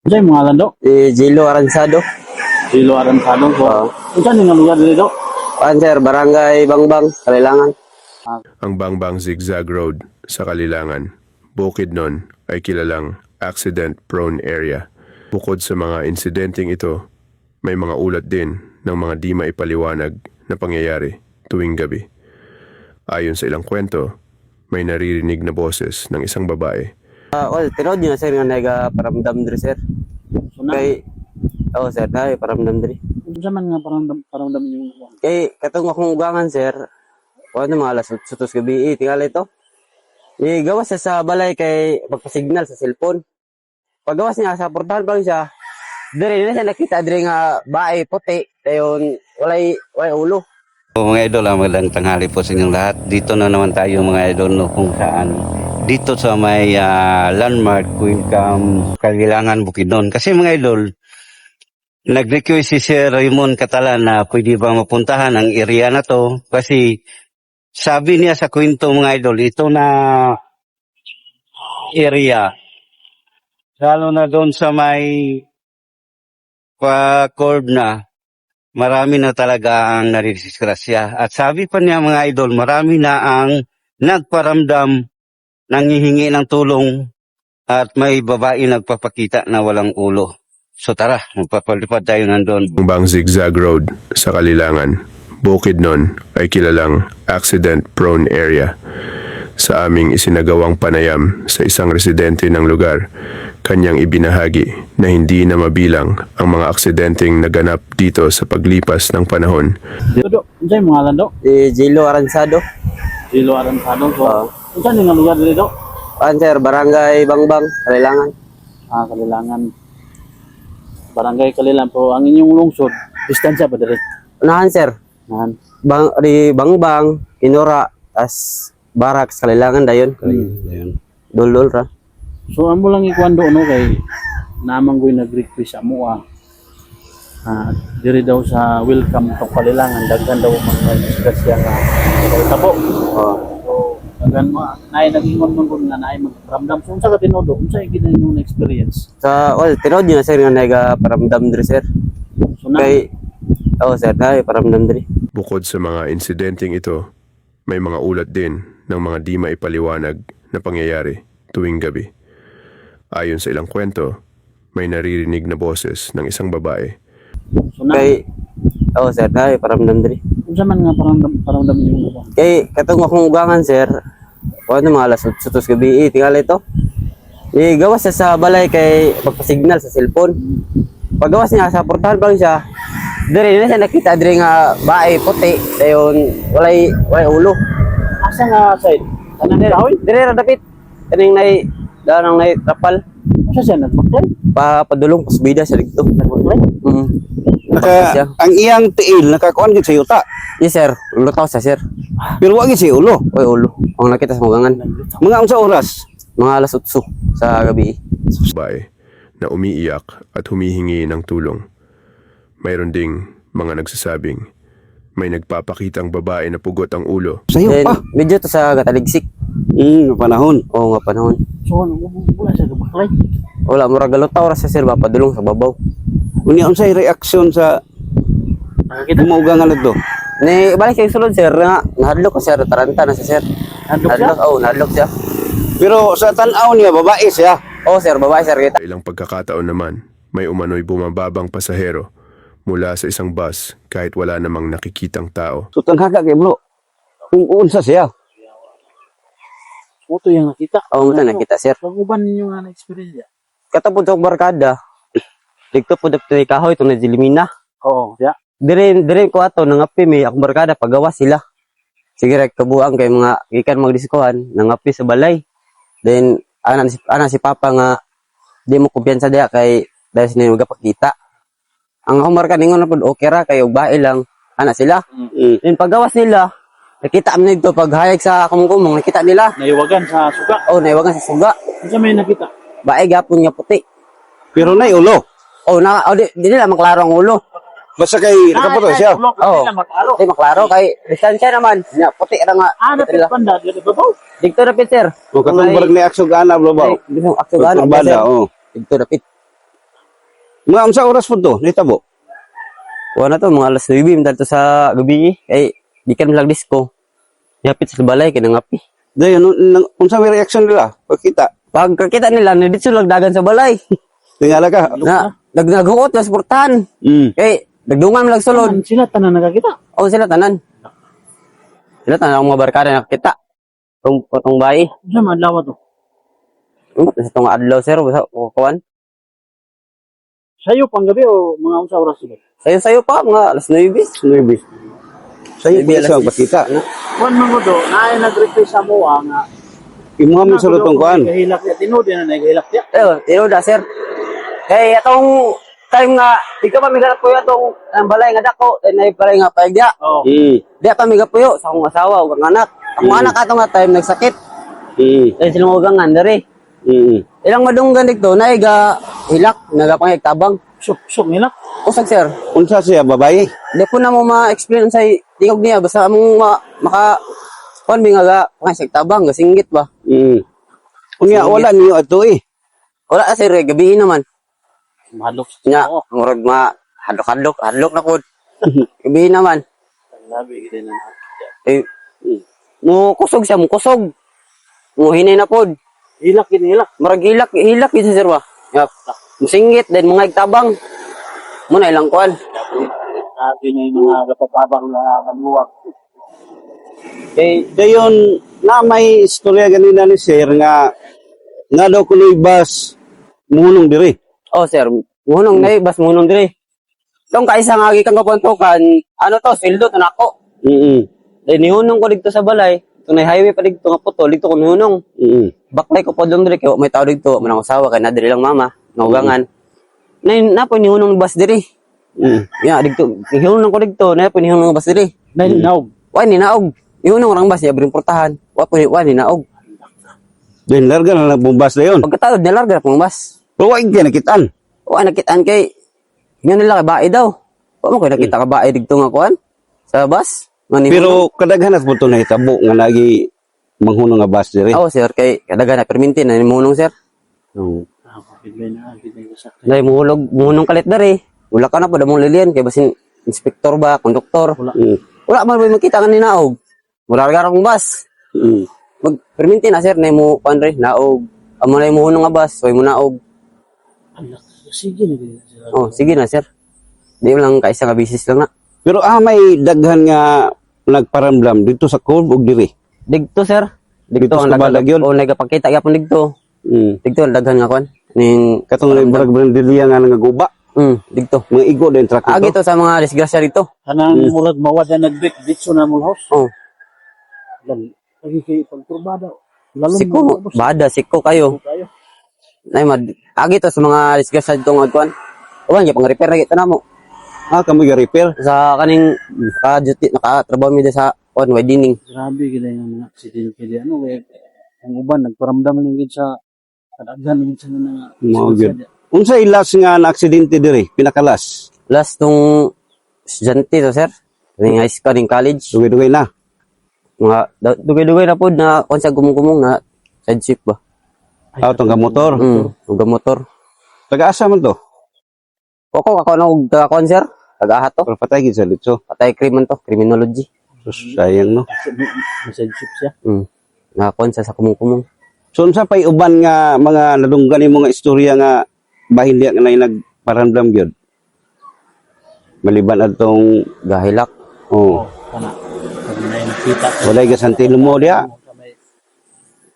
Diyan mga lando, Jilo Aransado. Silo Aransado ko. Oo. Saan yung lugar dito? Sir, Barangay Bangbang, Kalilangan. Ang Bangbang Zigzag Road sa Kalilangan, Bukidnon ay kilalang accident-prone area. Bukod sa mga insidenteng ito, may mga ulat din ng mga di maipaliwanag na pangyayari tuwing gabi. Ayon sa ilang kwento, may naririnig na boses ng isang babae. Tinood nyo na sir nga nagaparamdam diri sir. So na, Kay, sir, paramdam diri. saan man nga paramdam yung Kay, katong akong ugangan sir, mga alas 8 gabi, tingala ito. Gawas siya sa balay kay magpa-signal sa cellphone. Paggawas niya, sa portahan pa lang siya, diri na siya nakita diri nga bae, puti, dayon, walay ulo. Mga idol, magandang tanghali po sa inyong lahat. Dito na naman tayo mga idol no, kung saan dito sa may landmark Welcome Kalilangan Bukidnon. Kasi mga idol, nag-request si Sir Raymond Catalan na pwede ba mapuntahan ang area na to kasi sabi niya sa kwento mga idol, ito na area lalo na doon sa may pa-curve na marami na talaga ang naridisgrasya. At sabi pa niya mga idol, marami na ang nagparamdam, nangihingi ng tulong at may babae nagpapakita na walang ulo. So tara, magpapalipad tayo nandun. Bangbang Zigzag Road sa Kalilangan, Bukidnon ay kilalang accident-prone area. Sa aming isinagawang panayam sa isang residente ng lugar, kanyang ibinahagi na hindi na mabilang ang mga aksidenteng naganap dito sa paglipas ng panahon. dito? Diyan mga lando, Jilo Aransado. Silo Aransado ko. Oo. Saan yung lugar dito? Sir, Barangay Bangbang, Kalilangan. Kalilangan. Barangay Kalilangan po. Ang inyong lungsod, distansya ba dito? Unahan sir, Nahan. Bangbang, Kinora, as Barracks, Kalilangan dayon. Ayun. Dulol ra. So amo lang ikwando no kay namang ko'y nag-request sa mo diri daw sa Welcome to Kalilangan daghan daw mga disgrasya nga tabo. Oh. So daghan mo naay nag-ingon man nga naay magramdam so unsa ka tinudo unsa gid inyong experience. Tinood nyo na sir nga nagaparamdam diri sir. So na Kay, sir, paramdam diri. Bukod sa mga insidenteng ito, may mga ulat din ng mga di maipaliwanag na pangyayari tuwing gabi. Ayon sa ilang kwento, may naririnig na boses ng isang babae. so na Kay, sir, paramdam diri. unsa man nga paramdam niyo mo. Kay, katong akong ugangan sir, mga alas 8 gabi, tingala ito. Gawas siya sa balay kay magpa-signal sa cellphone. Paggawas niya, sa portahan pa lang siya, diri na siya nakita diri nga bae, puti, dayon, walay ulo. Asa nga side? Kanang dira hoy. Diri ra dapit. Kaning danang trapal. Unsa siya nagbaklay? Padulong pasbida siya dito. Nagbaklay? Siya. Ang iyang tiil, nakakuan gid sa yuta. Yes sir, lutaw sa sir. Pero wag gid sa ulo. Ulo. Ang nakita sa mugangan. Mga unsa oras? Mga alas 8 sa gabi. Babae na umiiyak at humihingi ng tulong. Mayroon ding mga nagsasabing may nagpapakitang babae na pugot ang ulo. Sa iyo Then, pa. medyo to sa kataligsik. Panahon. Oo nga panahon. So ano wala siya nagbaklay. Wala, murag lutaw ra sa sir ba, padulong sa babaw. Unya unsay reaksyon sa Nakakita umuga nga nagdo? Ni balik kay sulod sir nga nahadlok ko sir, taranta na sa sir. Nandok siya? Nahadlok siya. Pero sa tan-aw niya babae siya. Sir, babae sir kita. Sa ilang pagkakataon naman, may umano'y bumababang pasahero mula sa isang bus kahit wala namang nakikitang tao. So tanhaga kay bro. Kung unsa siya. Moto yung nakita. Nga nakita sir. Pag-uban ninyo nga na-experience. Katapod sa barkada. Dito po dapto ni kahoy itong najilimina. Oo, ya. Dire ko ato nangapi may akong barkada pagawas sila. Sige rek kabuang kay mga gikan magdiskuhan nangapi sa balay. Then ana si papa nga di mo kumpiyansa diha kay dahil sila magapakita. Ang akong barkada ningon na pud okay ra kay ugbae lang ana sila. Then pagawas nila nakita man dito paghayag sa kumong nakita nila. Naiwagan sa suga. Naiwagan sa suga. Unsa may nakita? Bae gapon nga puti. Pero nay ulo. Di nila maklaro ang ulo. Basta kay nakaputo siya. Oo. Di maklaro kay distansya naman. Nya puti ra nga. Dapat panda dito ba? Dito rapid sir. O katong barag ni aksog ana bro ba. Dito aksugano Banda oh. Dito rapid. Mga unsa oras po to? Nitabo. Kuha na to, mga alas 9, dahil to sa gabi. Kay, di ka nalang disco. Yapit sa balay, kinangapi. Dayon, unsa may reaction nila? Pagkita. Pag kakita nila, nandito lang dagan sa balay. Tingala ka. Nagnaguot na sportahan. Kay, nagdungan mo lang sulod. Sila tanan nakakita. O sila tanan. Sila tanan ang mga barkada nakakita. Itong bayi. Diyan madlaw to. Sa itong adlaw, sir. Kukuhan. Sayo pang gabi o mga unsa oras sila? Sayo-sayo pa, mga alas 9. Nuibis. Sa'yo po Maybe sa alas pagkita. Kuan man ko do, naay nag-request sa mo nga. Imuha mo sa lutong kuan. Kahilak ya tinod na nagahilak ya. Tinoda, sir. Kay atong time nga, di ka pa migalap po atong ang balay nga dako, na balay nga paigya. Oh. Mm. Di pa migapuyo sa akong asawa ug ang anak. Ang anak ato nga time nagsakit. Dahil sila magangan diri. Ilang madunggan dito, naiga hilak, nagapangig tabang. Sok nila. Usag, sir. Unsa siya babae? Di po na mo ma-explain sa tingog niya. Basta among maka... Kuan mi nga ga, pangasig tabang, gasinggit ba? Unya wala niyo ato eh. Wala, sir. Gabi naman. Mahadlok. Nya, murag hadlok na pod. Gabi naman. Labi gid na. Eh, mo kusog siya, mo kusog. Mo hinay na pod. Hilak gid hilak. Murag hilak gid sa sir ba? Yap. Musinggit, then mga igtabang. Muna ilang kuan. Sabi niya yung mga kapatabang na kanuwak. Dayon na may istorya ganina ni sir nga daw kunoy bus munong diri. Oh, sir. Munong na bas munong diri. Tong kaisa nga agi kang kapuntukan, ano to, sildo to nako. Then nihunong ko dito sa balay. Ito na highway pa dito nga putol, dito ko nihunong. Baklay ko po doon diri, kaya may tao dito, manang usawa, kaya na diri lang mama, naugangan. Na po nihunong bus diri. Ya, dito, nihunong ko dito, na po nihunong bus diri. Naog. Wa ni naog. Nihunong rang bus, ya bring portahan. Wa ni naog. Then larga na lang bumbas dayon. Pagkatawad na larga pong bus. Pero wa igya nakitaan. Wa nakitaan kay nga nila ka bae daw. Wa mo kay nakita ka bae dito nga kuan sa bus. Pero kadaghanas po to na hitabo nga lagi manghunong nga bus diri. Oo, sir, kay kadaga na perminti na munong, sir. Bigay ko sa. Dahil muhulong kalit dari. Wala ka na po damong lilian kay basin inspektor ba, konduktor. Wala man ba makita nga ni naog. Wala ra kang bus. Mag perminti na, sir, na mo panre naog. Amo na mo hunong nga bus, way mo naog. Sige na gid. Oh, sige na, sir. Di lang kaisa nga bisis lang na. Pero may daghan nga nagparamdam dito sa Cove ug diri. Digto, sir. Dito sa Kabalag yun? O nagapakita gyapon digto. Digto daghan nga kuan. Ning Katong barag brandelia nga nangaguba. digto. Mga igo din truck Agi ito. to sa mga disgrasya dito. Kanang murag mawad na nag-break dito na mul house. Oh, Lagi kay pagturbada. Lalong siko, bada siko kayo. kayo. Nay agi to sa mga disgrasya dito nga kuan. Uwan gyud pang repair na kita namo. Kamo ga repair. Sa kaning ka-duty nakatrabaho mi sa kuan widening. Grabe gid ang mga accident kay ano kay ang uban nagparamdam lang gid sa kadaghan gid sa Mao gyud. Unsa ilas nga na aksidente diri? Pinakalas. Last tong estudyante to, sir. Ning high school ning college. Dugay-dugay na. Mga dugay-dugay na pod na kuan sa gumong-gumong na side shift ba. Tong motor. Uga motor. Taga-asa man to? Ako na og kuan, sir. Tagaha to. Pero patay gid sa litso. Patay krimen to, criminology. Sus, sayang no. message chip siya. Nga kuan sa kumong-kumong. So unsa pay uban nga mga nadunggan nimo nga istorya nga bahin diya nga nagparamdam gyud? Maliban adtong Gahilak. Kana. Pag may nakita walay gasantil mo diya.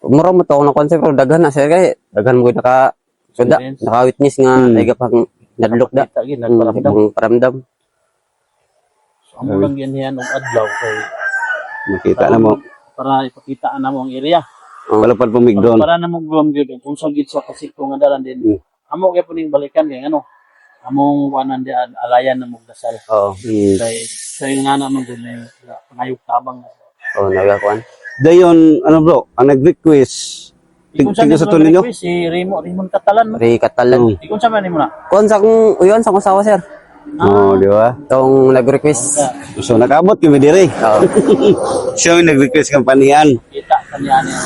Mura mo to na kuan, sir, pero daghan na, sir, kay daghan mo naka suda, naka-witness nga ay gapang nadlok da. kita gid nagparamdam. Paramdam. Amo lang yan og adlaw kay Makita na mo. para ipakita na mo ang area. Wala pa pumigdon. Para na mo guwam gyud kung sa gid sa kasiko nga dalan din. Amo kay puning balikan kay ano. Among kuanan di alayan na mo dasal. Oo. Kay sa nga na mo gyud may pangayog tabang. Oo, nagakuan. Dayon ano bro, ang nag-request Ikon tingin sa tuloy nyo? Si Raymond Catalan. Ri Katalan. Ikon sa man mo na. Kuan sa kung uyon sa kong sawa, sir. Di ba? Tong nag-request. So nakaabot kami diri. Oo. Siya yung nag-request kang panihan. Kita kaniya niya.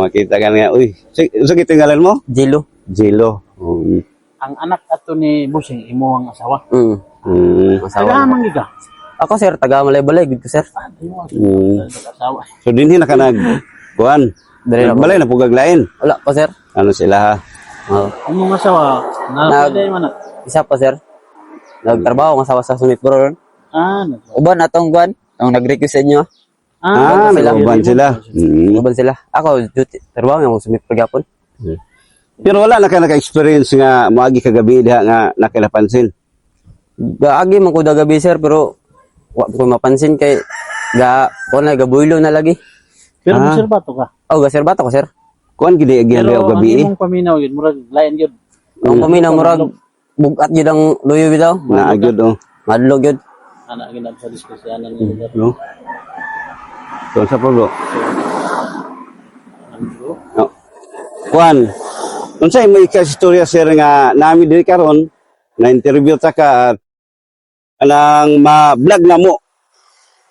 Makita ka niya. Uy, so kita ngalan mo? Jilo. Jilo. ang anak ato ni Busing imo ang asawa. Asawa. Taga mangiga. Ako sir, taga Malay-Balay gid ko sir. Imo ang Mm. asawa. So dinhi na ka kuan. Dali na po. Balay na pugaglain. Wala pa sir. Ano sila ha? Oh. Imo ang asawa na pwede man. Isa pa sir. Nagtrabaho ang asawa sa Summit Bro. Uban atong kuan, ang nag-request sa inyo. Nag-uban sila. Uban sila. Ako duty trabaho ang Summit Pagapon. Pero wala na ka naka-experience nga maagi kagabi diha nga nakilapansin. Gaagi man ko gabi sir pero wa ko mapansin kay na gabuylo na lagi. Pero obserbato ka. Oh, gaserbato ko sir. Kuan gid agi Pero ang ang gabi. imong paminaw yun, murag lain yun. Ang paminaw murag bugat gyud ang luyo bitaw. Na agyod oh. Madlog gyud. Anak ginag sa diskusyonan ni lugar. No. So sa bro. Oh. Kuan. Unsay may istorya sir nga nami diri karon na interview ta ka at anang ma-vlog na mo.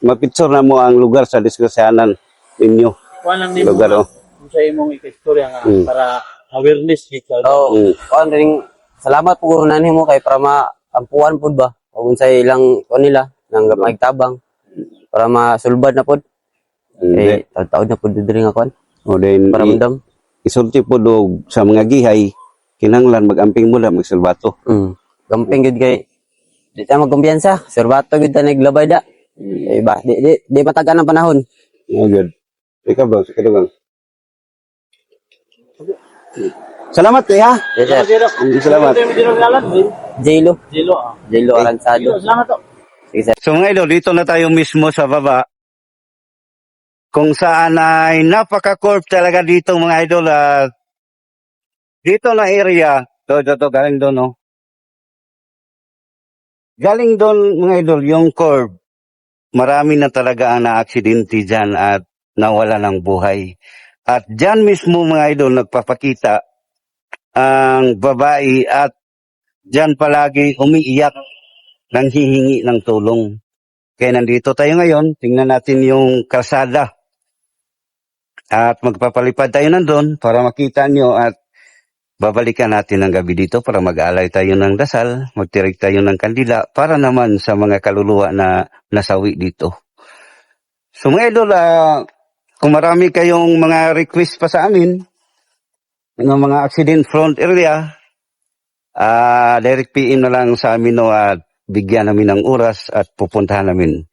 Ma-picture na mo ang lugar sa diskusyonan ninyo. Kuan lang nimo. Lugar oh. Kung sa imong ikastorya nga para awareness kita. So, kuan ring salamat po guro nani mo kay para maampuan pud ba. Kung unsay ilang kuan nila nang magtabang para masulbad na pud. Eh taud na pud diri nga kuan. O then Para mandam. isulti po do sa mga gihay kinahanglan mag-amping mo lang magsilbato. Gamping gud kay di ta magkumpiyansa. Serbato gud ta naglabay da. Eh ba di matagal ang panahon. Oh, good. Ikaw bro, sa kadugang. Salamat kay ha. Yes, sir. Salamat. Jelo. Dilo. Jelo Aransado. Salamat to. Sige sir. So mga idol, dito na tayo mismo sa baba. Kung saan ay napaka-corp talaga dito mga idol. Dito na area. To, galing doon, no? Galing doon mga idol, yung curb. Marami na talaga ang na-aksidente dyan at nawala ng buhay. At dyan mismo mga idol, nagpapakita ang babae at dyan palagi umiiyak nang hihingi ng tulong. Kaya nandito tayo ngayon, tingnan natin yung kalsada. At magpapalipad tayo nandun para makita nyo at babalikan natin ang gabi dito para mag-aalay tayo ng dasal, magtirig tayo ng kandila para naman sa mga kaluluwa na nasawi dito. So mga idol, kung marami kayong mga request pa sa amin, ng mga accident front area, direct PM na lang sa amin no, at bigyan namin ng oras at pupuntahan namin.